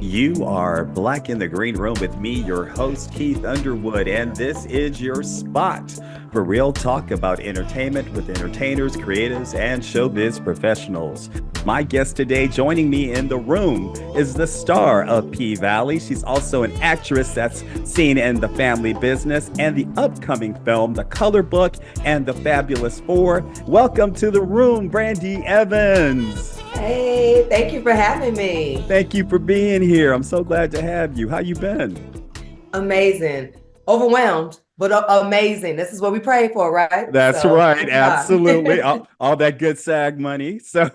You are Black in the Green Room with me, your host, Keith Underwood, and this is your spot for real talk about entertainment with entertainers, creatives, and showbiz professionals. My guest today joining me in the room is the star of P Valley. She's also an actress that's seen in The Family Business and the upcoming film, The Color Book and The Fabulous Four. Welcome to the room, Brandee Evans. Hey, thank you for having me. Thank you for being here. I'm so glad to have you. How you been? Amazing. Overwhelmed, but amazing. This is what we pray for, right? That's So right. thank God. Absolutely. All that good SAG money. So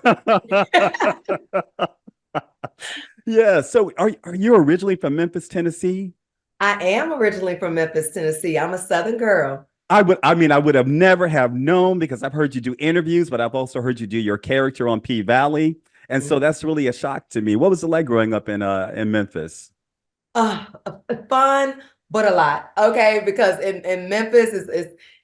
yeah. So are you originally from Memphis, Tennessee? I am originally from Memphis, Tennessee. I'm a Southern girl. I would have never have known because I've heard you do interviews, but I've also heard you do your character on P Valley. And so Mhm. that's really a shock to me. What was it like growing up in Memphis? Uh, Fun, but a lot. Okay, because in Memphis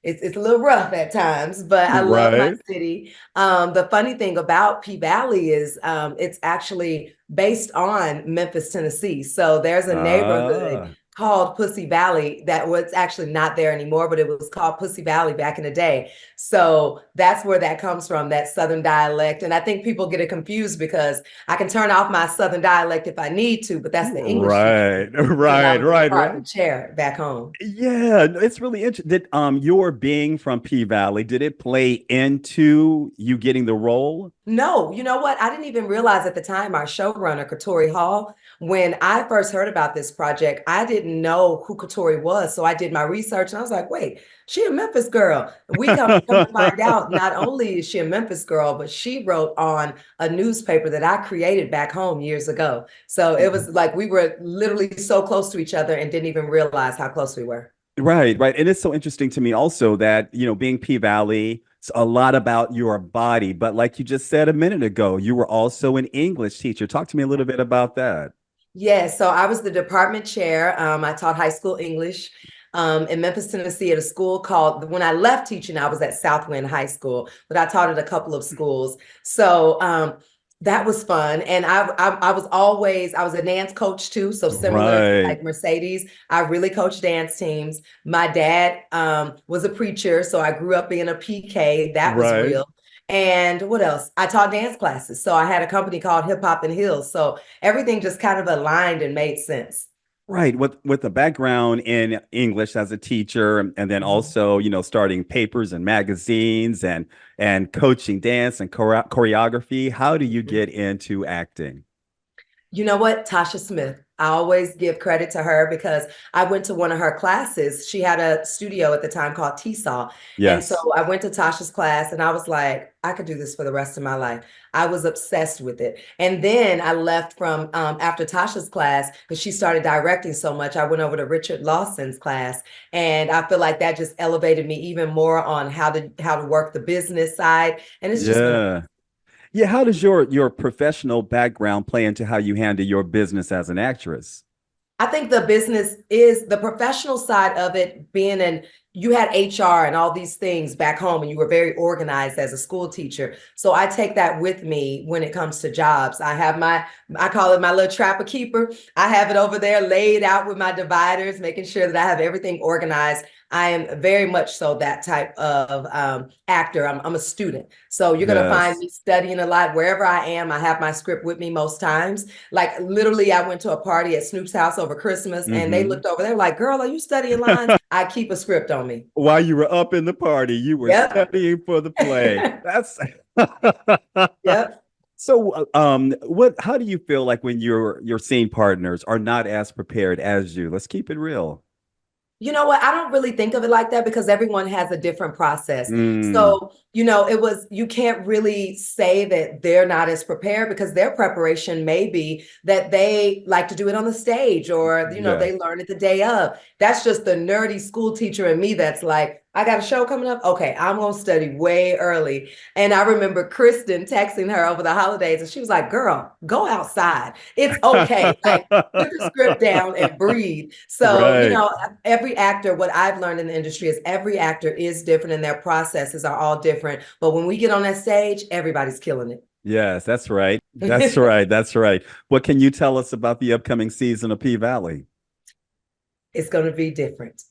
it's a little rough at times, but I love my Right. city. The funny thing about P Valley is it's actually based on Memphis, Tennessee. So there's a neighborhood Ah. called Pussy Valley that was actually not there anymore, but it was called Pussy Valley back in the day. So that's where that comes from, that Southern dialect. And I think people get it confused because I can turn off my Southern dialect if I need to, but that's the English teacher Right. because I Right. was the Right. Right. department chair back home. Yeah, no, it's really interesting. Did your being from P Valley, did it play into you getting the role? No, you know what? I didn't even realize at the time our showrunner, Katori Hall, when I first heard about this project, I didn't know who Katori was. So I did my research and I was like, wait, she a Memphis girl. We come to find out not only is she a Memphis girl, but she wrote on a newspaper that I created back home years ago. So it was like we were literally so close to each other and didn't even realize how close we were. Right, right. And it's so interesting to me also that, being P Valley, it's a lot about your body. But like you just said a minute ago, you were also an English teacher. Talk to me a little bit about that. Yes, so I was the department chair. I taught high school English in Memphis, Tennessee, at a school called, when I left teaching, I was at Southwind High School, but I taught at a couple of schools. So that was fun. And I was always, I was a dance coach too. So similar to Right, like Mercedes, I really coached dance teams. My dad was a preacher. So I grew up being a PK. That was right. real. And what else? I taught dance classes. So I had a company called Hip Hop and Hills. So everything just kind of aligned and made sense. Right, with a background in English as a teacher, and then Mhm. also, starting papers and magazines and coaching dance and choreography. How do you Mhm. get into acting? You know what? Tasha Smith. I always give credit to her because I went to one of her classes. She had a studio at the time called T-Saw. And so Yes. I went to Tasha's class and I was like, I could do this for the rest of my life. I was obsessed with it. And then I left from after Tasha's class because she started directing so much. I went over to Richard Lawson's class. And I feel like that just elevated me even more on how to work the business side. And it's just been a Yeah. Yeah, how does your professional background play into how you handle your business as an actress? I think the business is the professional side of it being you had HR and all these things back home and you were very organized as a school teacher. So I take that with me when it comes to jobs. I call it my little trapper keeper. I have it over there laid out with my dividers, making sure that I have everything organized. I am very much so that type of actor. I'm a student. So you're going to find Yes. me studying a lot wherever I am. I have my script with me most times. Like literally, I went to a party at Snoop's house over Christmas and they Hmm. looked over. They were like, girl, are you studying lines? I keep a script on me. While you were up in the party, you were Yep. studying for the play. That's Yep. so how do you feel like when your scene partners are not as prepared as you? Let's keep it real. You know what? I don't really think of it like that because everyone has a different process. Mm, So, you can't really say that they're not as prepared because their preparation may be that they like to do it on the stage or, yeah. they learn it the day of. That's just the nerdy school teacher in me that's like, I got a show coming up. Okay, I'm going to study way early. And I remember Kristen texting her over the holidays and she was like, girl, go outside. It's okay. Like, put the script down and breathe. So, Right. every actor, what I've learned in the industry is every actor is different and their processes are all different. But when we get on that stage, everybody's killing it. Yes, that's right. That's right. That's right. What can you tell us about the upcoming season of P Valley? It's going to be different.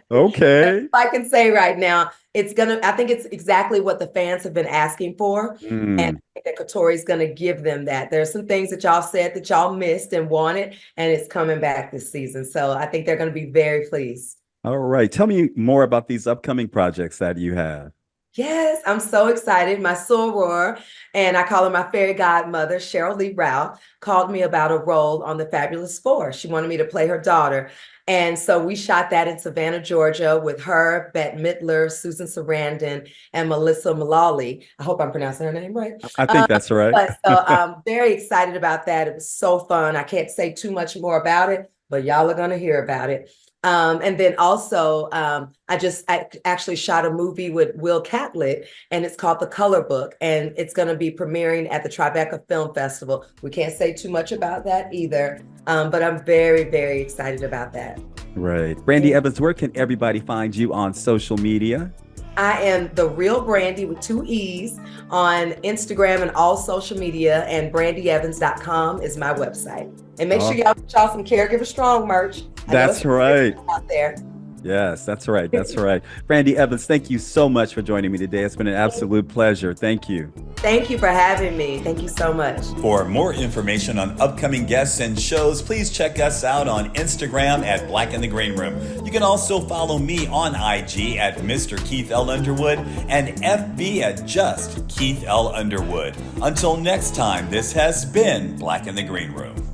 Okay. I can say right now, I think it's exactly what the fans have been asking for. And Mm. I think that Katori's going to give them that. There's some things that y'all said that y'all missed and wanted, and it's coming back this season. So I think they're going to be very pleased. All right. Tell me more about these upcoming projects that you have. Yes, I'm so excited. My soror, and I call her my fairy godmother, Cheryl Lee Rao, called me about a role on The Fabulous Four. She wanted me to play her daughter. And so we shot that in Savannah, Georgia with her, Bette Midler, Susan Sarandon, and Melissa Mullally. I hope I'm pronouncing her name right. I think that's right. But so I'm very excited about that. It was so fun. I can't say too much more about it, but y'all are going to hear about it. And then also, I actually shot a movie with Will Catlett, and it's called The Color Book, and it's going to be premiering at the Tribeca Film Festival. We can't say too much about that either, but I'm very, very excited about that. Right. Brandee Evans, where can everybody find you on social media? I am The Real Brandee with 2 E's on Instagram and all social media, and brandeeevans.com is my website. And make sure y'all get y'all some Caregiver Strong merch. That's right. Out there. Yes, that's right. That's right. Brandee Evans, thank you so much for joining me today. It's been an absolute pleasure. Thank you. Thank you for having me. Thank you so much. For more information on upcoming guests and shows, please check us out on Instagram at Black in the Green Room. You can also follow me on IG at Mr. Keith L. Underwood and FB at just Keith L. Underwood. Until next time, this has been Black in the Green Room.